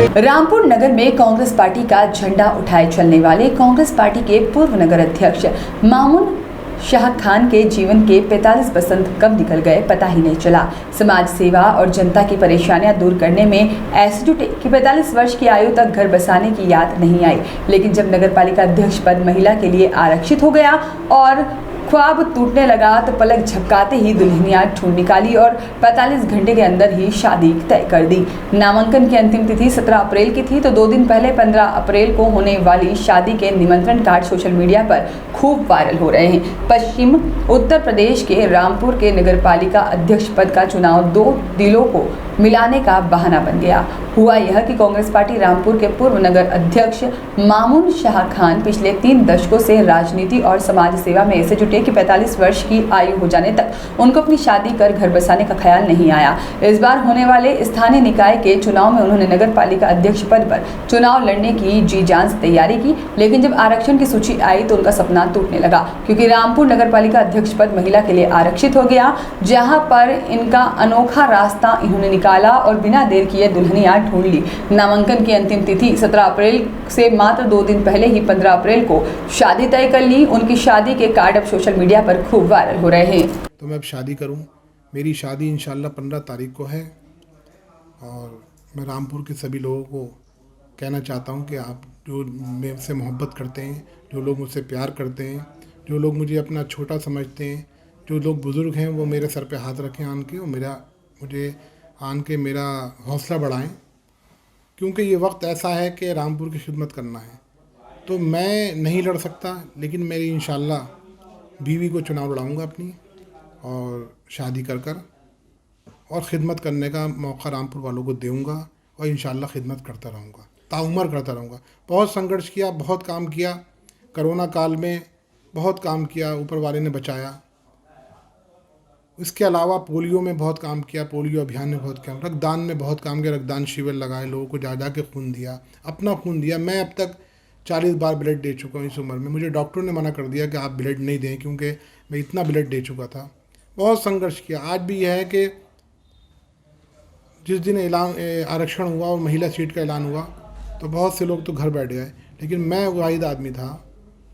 रामपुर नगर में कांग्रेस पार्टी का झंडा उठाए चलने वाले कांग्रेस पार्टी के पूर्व नगर अध्यक्ष मामून शाह खान के जीवन के 45 बसंत कब निकल गए पता ही नहीं चला। समाज सेवा और जनता की परेशानियां दूर करने में ऐसे जुटे कि 45 वर्ष की आयु तक घर बसाने की याद नहीं आई, लेकिन जब नगर पालिका अध्यक्ष पद महिला के लिए आरक्षित हो गया और ख्वाब टूटने लगा तो पलक झपकाते ही दुल्हनिया ढूंढ निकाली और 45 घंटे के अंदर ही शादी तय कर दी। नामांकन की अंतिम तिथि 17 अप्रैल की थी तो 2 दिन पहले 15 अप्रैल को होने वाली शादी के निमंत्रण कार्ड सोशल मीडिया पर खूब वायरल हो रहे हैं। पश्चिम उत्तर प्रदेश के रामपुर के नगर पालिका अध्यक्ष पद का चुनाव 2 दिलों को मिलाने का बहाना बन गया। हुआ यह कि कांग्रेस पार्टी रामपुर के पूर्व नगर अध्यक्ष मामून शाह खान पिछले 3 दशकों से राजनीति और समाज सेवा में ऐसे जुटे कि 45 वर्ष की आयु हो जाने तक उनको अपनी शादी कर घर बसाने का ख्याल नहीं आया। इस बार होने वाले स्थानीय निकाय के चुनाव में उन्होंने नगर पालिका अध्यक्ष पद पर चुनाव लड़ने की जी जान से तैयारी की, लेकिन जब आरक्षण की सूची आई तो उनका सपना टूटने लगा, क्योंकि रामपुर नगर पालिका अध्यक्ष पद महिला के लिए आरक्षित हो गया, जहां पर इनका अनोखा रास्ता इन्होंने निकाला और बिना देर किए दुल्हनिया ढूंढ ली। नामांकन की अंतिम तिथि 17 अप्रैल से मात्र 2 दिन पहले ही 15 अप्रैल को शादी तय कर ली। उनकी शादी के कार्ड अब सोशल मीडिया पर खूब वायरल हो रहे हैं। तो मैं अब शादी करूं, मेरी शादी इंशाल्लाह 15 तारीख को है और मैं रामपुर के सभी लोगों को कहना चाहता हूं कि आप जो मेरे से मोहब्बत करते हैं, जो लोग मुझसे प्यार करते हैं, जो लोग मुझे अपना छोटा समझते हैं, जो लोग बुज़ुर्ग हैं, वो मेरे सर पे हाथ रखें आन के और मुझे आन के मेरा हौसला बढ़ाएं, क्योंकि ये वक्त ऐसा है कि रामपुर की खिदमत करना है। तो मैं नहीं लड़ सकता, लेकिन मेरी इंशाल्लाह बीवी को चुनाव लड़ाऊंगा अपनी और शादी कर और ख़िदमत करने का मौका रामपुर वालों को दूंगा और इंशाल्लाह खिदमत करता रहूँगा, ताउम्र करता रहूँगा। बहुत संघर्ष किया, बहुत काम किया, कोरोना काल में बहुत काम किया, ऊपर वाले ने बचाया। इसके अलावा पोलियो में बहुत काम किया, पोलियो अभियान में बहुत काम, रक्तदान में बहुत काम किया, रक्तदान शिविर लगाए, लोगों को जा के खून दिया, अपना खून दिया। मैं अब तक 40 बार ब्लड दे चुका हूँ इस उम्र में। मुझे डॉक्टरों ने मना कर दिया कि आप ब्लड नहीं दें, क्योंकि मैं इतना ब्लड दे चुका था। बहुत संघर्ष किया। आज भी यह है कि जिस दिन आरक्षण हुआ और महिला सीट का ऐलान हुआ तो बहुत से लोग तो घर बैठ गए, लेकिन मैं वाहिद आदमी था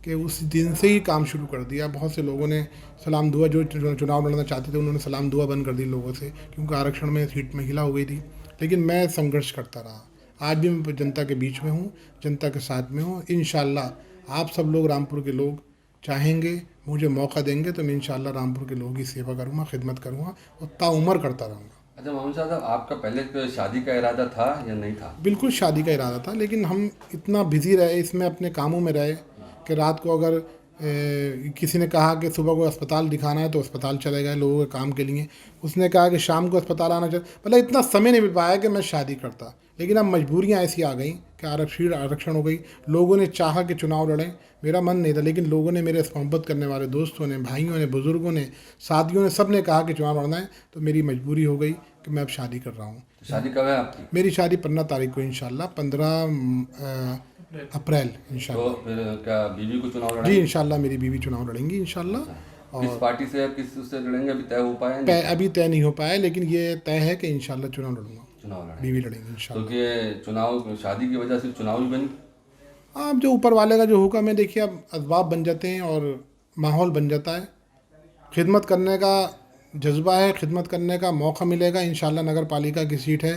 कि उस दिन से ही काम शुरू कर दिया। बहुत से लोगों ने सलाम दुआ, जो चुनाव लड़ना चाहते थे उन्होंने सलाम दुआ बंद कर दी लोगों से, क्योंकि आरक्षण में सीट महिला हो गई थी। लेकिन मैं संघर्ष करता रहा। आज भी मैं जनता के बीच में हूँ, जनता के साथ में हूँ। इंशाल्लाह आप सब लोग, रामपुर के लोग चाहेंगे, मुझे मौका देंगे तो मैं इंशाल्लाह रामपुर के लोगों की सेवा करूँगा, खिदमत करूँगा और ताउम्र करता रहूँगा। अच्छा मामून साहब, आपका पहले शादी का इरादा था या नहीं था? बिल्कुल शादी का इरादा था, लेकिन हम इतना बिजी रहे इसमें, अपने कामों में रहे कि रात को अगर किसी ने कहा कि सुबह को अस्पताल दिखाना है तो अस्पताल चले गए लोगों के काम के लिए। उसने कहा कि शाम को अस्पताल आना चाहिए, मतलब इतना समय नहीं मिल पाया कि मैं शादी करता। लेकिन अब मजबूरियां ऐसी आ गई कि आरक्षण हो गई। लोगों ने चाहा कि चुनाव लड़ें, मेरा मन नहीं था, लेकिन लोगों ने, मेरे मोहब्बत करने वाले दोस्तों ने, भाइयों ने, बुज़ुर्गों ने, साथियों ने, सब ने कहा कि चुनाव लड़ना है, तो मेरी मजबूरी हो गई कि मैं अब शादी कर रहा हूँ। शादी कब है आपकी? मेरी शादी 15 तारीख को इंशाल्लाह, 15 अप्रैल इंशाल्लाह। तो फिर क्या बीवी को चुनाव लड़ेंगे? जी इंशाल्लाह मेरी बीवी चुनाव लड़ेंगी इंशाल्लाह। किस पार्टी से, किस उससे लड़ेंगे अभी तय हो पाया नहीं? अभी तय नहीं हो पाया, लेकिन ये तय है कि इंशाल्लाह चुनाव लड़ूंगा, चुनाव लड़ेंगे, बीवी लड़ेंगे इंशाल्लाह। तो ये चुनाव, शादी की वजह से चुनाव भी बन? अब जो ऊपर वाले का जो हुक्म है, देखिए अब असबाब बन जाते हैं और माहौल बन जाता है। खिदमत करने का जज्बा है, खिदमत करने का मौका मिलेगा इंशाल्लाह। नगर पालिका की सीट है,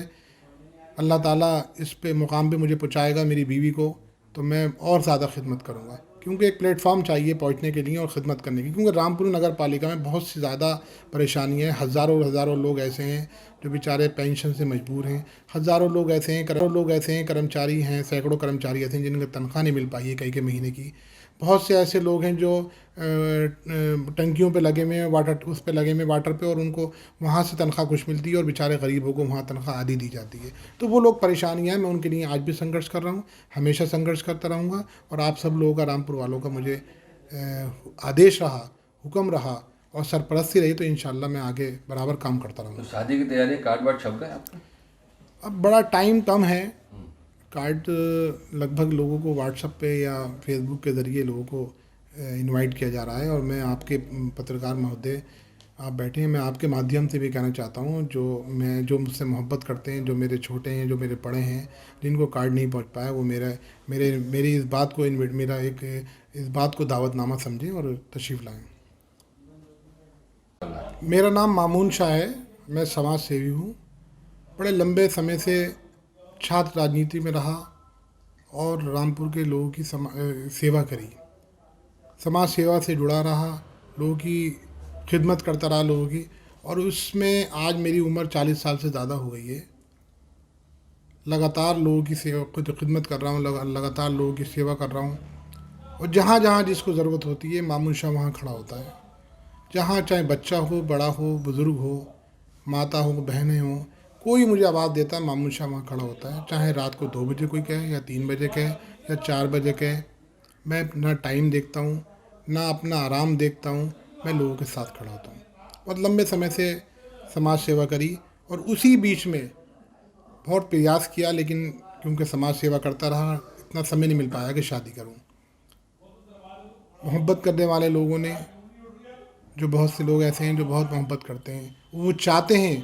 अल्लाह ताला इस पे मुकाम पे मुझे पहुँचाएगा मेरी बीवी को, तो मैं और ज़्यादा खिदमत करूँगा, क्योंकि एक प्लेटफॉर्म चाहिए पहुँचने के लिए और ख़िदमत करने की। क्योंकि रामपुर नगर पालिका में बहुत सी ज़्यादा परेशानियाँ हैं। हज़ारों लोग ऐसे हैं जो बेचारे पेंशन से मजबूर हैं। हज़ारों लोग ऐसे हैं, कर्मचारी हैं, सैकड़ों कर्मचारी ऐसे हैं जिनकी तनख्वाह नहीं मिल पाई है कई महीने की। बहुत से ऐसे लोग हैं जो टंकियों पे लगे हुए हैं, वाटर पे, और उनको वहाँ से तनख्वाह कुछ मिलती है और बेचारे गरीबों को वहाँ तनख्वाह आधी दी जाती है। तो वो लोग परेशानियाँ हैं, मैं उनके लिए आज भी संघर्ष कर रहा हूँ, हमेशा संघर्ष करता रहूँगा। और आप सब लोगों का, रामपुर वालों का मुझे आदेश रहा, हुक्म रहा और सरपरस्ती रही, तो इंशाल्लाह मैं आगे बराबर काम करता रहूँगा। तो शादी की तैयारी, कार्ड वार्ड छप गए आपके? अब बड़ा टाइम कम है। कार्ड लगभग लोगों को व्हाट्सएप पे या फेसबुक के ज़रिए लोगों को इनवाइट किया जा रहा है, और मैं आपके पत्रकार महोदय आप बैठे हैं, मैं आपके माध्यम से भी कहना चाहता हूँ, जो मुझसे मोहब्बत करते हैं, जो मेरे छोटे हैं, जो मेरे बड़े हैं, जिनको कार्ड नहीं पहुँच पाया, वो मेरी इस बात को इस बात को दावतनामा समझें और तशरीफ़ लाएँ। मेरा नाम मामून शाह है, मैं समाज सेवी हूँ। बड़े लंबे समय से छात्र राजनीति में रहा और रामपुर के लोगों की सेवा करी, समाज सेवा से जुड़ा रहा, लोगों की खिदमत करता रहा लोगों की, और उसमें आज मेरी उम्र 40 साल से ज़्यादा हो गई है। लगातार लोगों की खिदमत कर रहा हूँ, लगातार लोगों की सेवा कर रहा हूँ, और जहाँ जहाँ जिसको ज़रूरत होती है मामून शाह वहाँ खड़ा होता है। जहाँ चाहे बच्चा हो, बड़ा हो, बुज़ुर्ग हो, माता हो, बहनें हो, कोई मुझे आवाज़ देता, मामून शाह वहाँ खड़ा होता है। चाहे रात को 2 बजे कोई कहे या 3 बजे कहे या 4 बजे कहे, मैं ना टाइम देखता हूँ, ना अपना आराम देखता हूँ, मैं लोगों के साथ खड़ा होता हूँ। बहुत लंबे समय से समाज सेवा करी, और उसी बीच में बहुत प्रयास किया, लेकिन क्योंकि समाज सेवा करता रहा, इतना समय नहीं मिल पाया कि शादी करूँ। मोहब्बत करने वाले लोगों ने, जो बहुत से लोग ऐसे हैं जो बहुत मोहब्बत करते हैं, वो चाहते हैं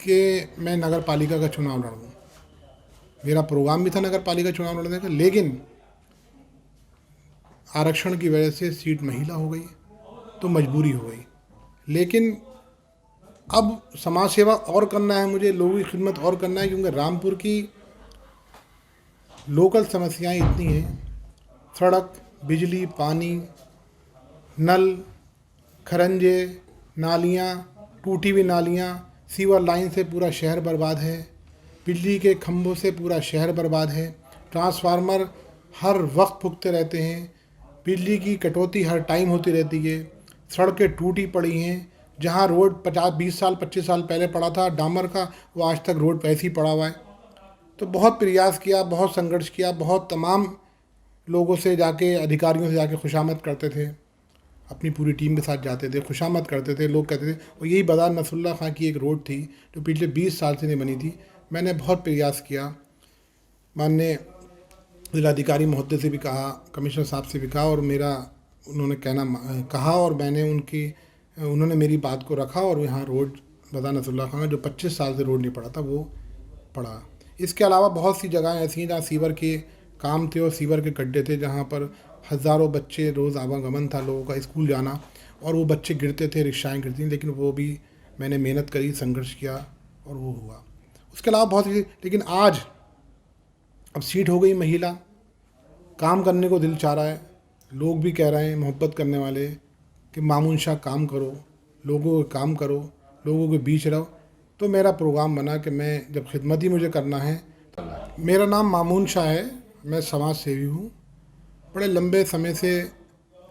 कि मैं नगर पालिका का चुनाव लड़ूँ। मेरा प्रोग्राम भी था नगर पालिका चुनाव लड़ने का, लेकिन आरक्षण की वजह से सीट महिला हो गई, तो मजबूरी हो गई। लेकिन अब समाज सेवा और करना है मुझे, लोगों की खिदमत और करना है, क्योंकि रामपुर की लोकल समस्याएं इतनी हैं, सड़क, बिजली, पानी, नल, खरंजे, नालियाँ, टूटी हुई नालियाँ, सीवर लाइन से पूरा शहर बर्बाद है, बिजली के खंभों से पूरा शहर बर्बाद है, ट्रांसफार्मर हर वक्त फूकते रहते हैं, बिजली की कटौती हर टाइम होती रहती है, सड़कें टूटी पड़ी हैं, जहाँ रोड 50-20 साल 25 साल पहले पड़ा था डामर का, वो आज तक रोड वैसे ही पड़ा हुआ है। तो बहुत प्रयास किया, बहुत संघर्ष किया, बहुत तमाम लोगों से जाके, अधिकारियों से जाके खुशामद करते थे, अपनी पूरी टीम के साथ जाते थे, खुशामद करते थे, लोग कहते थे। और यही बाजार नसरुल्लाह खां की एक रोड थी जो पिछले 20 साल से नहीं बनी थी। मैंने बहुत प्रयास किया, माननीय जिलाधिकारी महोदय से भी कहा, कमिश्नर साहब से भी कहा, और उन्होंने कहा, और उन्होंने मेरी बात को रखा, और यहाँ रोड बाजार नसरुल्लाह खां जो 25 साल से रोड नहीं पड़ा था, वो पड़ा। इसके अलावा बहुत सी जगहें ऐसी हैं जहाँ सीवर के काम थे और सीवर के गड्ढे थे, जहाँ पर हज़ारों बच्चे रोज़ आवागमन था लोगों का स्कूल जाना, और वो बच्चे गिरते थे, रिक्शाएँ गिरती थी, लेकिन वो भी मैंने मेहनत करी, संघर्ष किया, और वो हुआ। उसके अलावा बहुत सी, लेकिन आज अब सीट हो गई महिला, काम करने को दिल चाह रहा है, लोग भी कह रहे हैं मोहब्बत करने वाले कि मामून शाह काम करो, लोगों का काम करो, लोगों के बीच रहो। तो मेरा प्रोग्राम बना कि मैं जब खिदमत ही मुझे करना है। मेरा नाम मामून शाह है, मैं समाज सेवी हूँ। बड़े लंबे समय से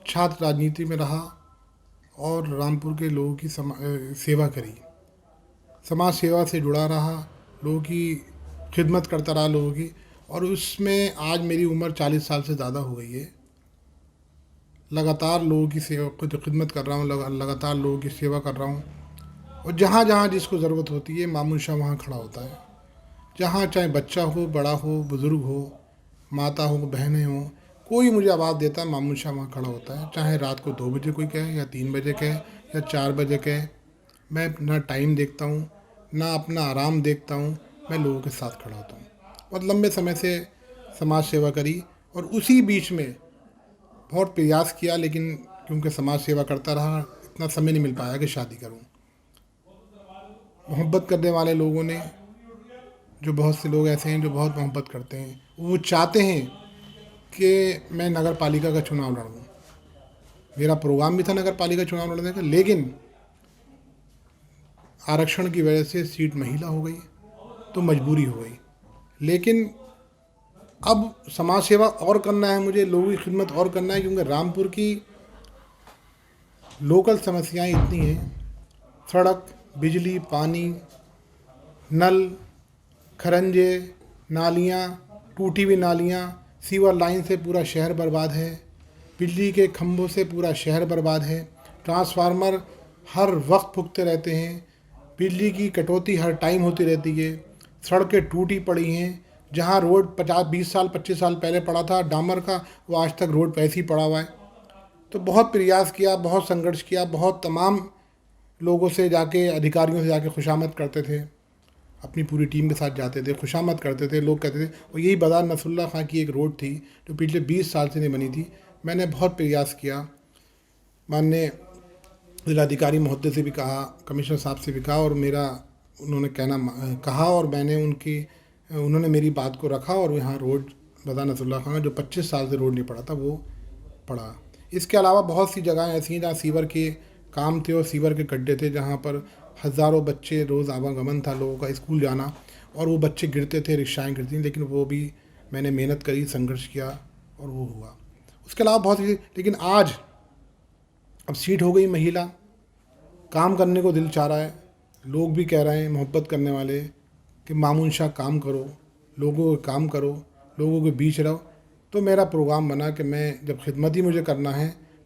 छात्र राजनीति में रहा और रामपुर के लोगों की सेवा करी, समाज सेवा से जुड़ा रहा, लोगों की खिदमत करता रहा लोगों की, और उसमें आज मेरी उम्र 40 साल से ज़्यादा हो गई है। लगातार लोगों की खिदमत कर रहा हूँ, लगातार लोगों की सेवा कर रहा हूँ, और जहाँ जहाँ जिसको ज़रूरत होती है मामून शाह वहाँ खड़ा होता है। जहाँ चाहे बच्चा हो, बड़ा हो, बुज़ुर्ग हो, माता हो, बहनें हो, कोई मुझे आवाज़ देता, मामून शाह वहाँ खड़ा होता है। चाहे रात को 2 बजे कोई कहे या 3 बजे कहे या 4 बजे कहे, मैं ना टाइम देखता हूँ, ना अपना आराम देखता हूँ, मैं लोगों के साथ खड़ा होता हूँ। बहुत लंबे समय से समाज सेवा करी, और उसी बीच में बहुत प्रयास किया, लेकिन क्योंकि समाज सेवा करता रहा, इतना समय नहीं मिल पाया कि शादी करूं। मोहब्बत करने वाले लोगों ने, जो बहुत से लोग ऐसे हैं जो बहुत मोहब्बत करते हैं, वो चाहते हैं कि मैं नगर पालिका का चुनाव लड़ूं। मेरा प्रोग्राम भी था नगर पालिका चुनाव लड़ने का, लेकिन आरक्षण की वजह से सीट महिला हो गई, तो मजबूरी हो गई। लेकिन अब समाज सेवा और करना है मुझे, लोगों की खिदमत और करना है, क्योंकि रामपुर की लोकल समस्याएं इतनी हैं, सड़क, बिजली, पानी, नल, खरंजे, नालियाँ, टूटी हुई नालियाँ, सीवर लाइन से पूरा शहर बर्बाद है, बिजली के खंभों से पूरा शहर बर्बाद है, ट्रांसफार्मर हर वक्त फूकते रहते हैं, बिजली की कटौती हर टाइम होती रहती है, सड़कें टूटी पड़ी हैं, जहाँ रोड 50-20 साल 25 साल पहले पड़ा था डामर का, वो आज तक रोड वैसे ही पड़ा हुआ है। तो बहुत प्रयास किया, बहुत संघर्ष किया, बहुत तमाम लोगों से जाके, अधिकारियों से जाके खुशामद करते थे, अपनी पूरी टीम के साथ जाते थे, खुशामद करते थे। लोग कहते थे, और यही बाज़ार नसरुल्लाह खां की एक रोड थी जो पिछले 20 साल से नहीं बनी थी। मैंने बहुत प्रयास किया, माननीय जिलाधिकारी महोदय से भी कहा, कमिश्नर साहब से भी कहा, और मेरा उन्होंने कहा और उन्होंने मेरी बात को रखा, और यहाँ रोड बाज़ार नसरुल्लाह खां जो 25 साल से रोड नहीं पड़ा था वो पड़ा। इसके अलावा बहुत सी जगहें ऐसी हैं जहाँ सीवर के काम थे और सीवर के गड्ढे थे, जहाँ पर हज़ारों बच्चे रोज़ आवागमन था लोगों का स्कूल जाना, और वो बच्चे गिरते थे, रिक्शाएँ गिरती थी, लेकिन वो भी मैंने मेहनत करी, संघर्ष किया और वो हुआ। उसके अलावा बहुत सी, लेकिन आज अब सीट हो गई महिला, काम करने को दिल चाह रहा है, लोग भी कह रहे हैं मोहब्बत करने वाले कि मामून शाह काम करो, लोगों को काम करो, लोगों के बीच रहो। तो मेरा प्रोग्राम बना कि मैं जब खिदमत ही मुझे करना है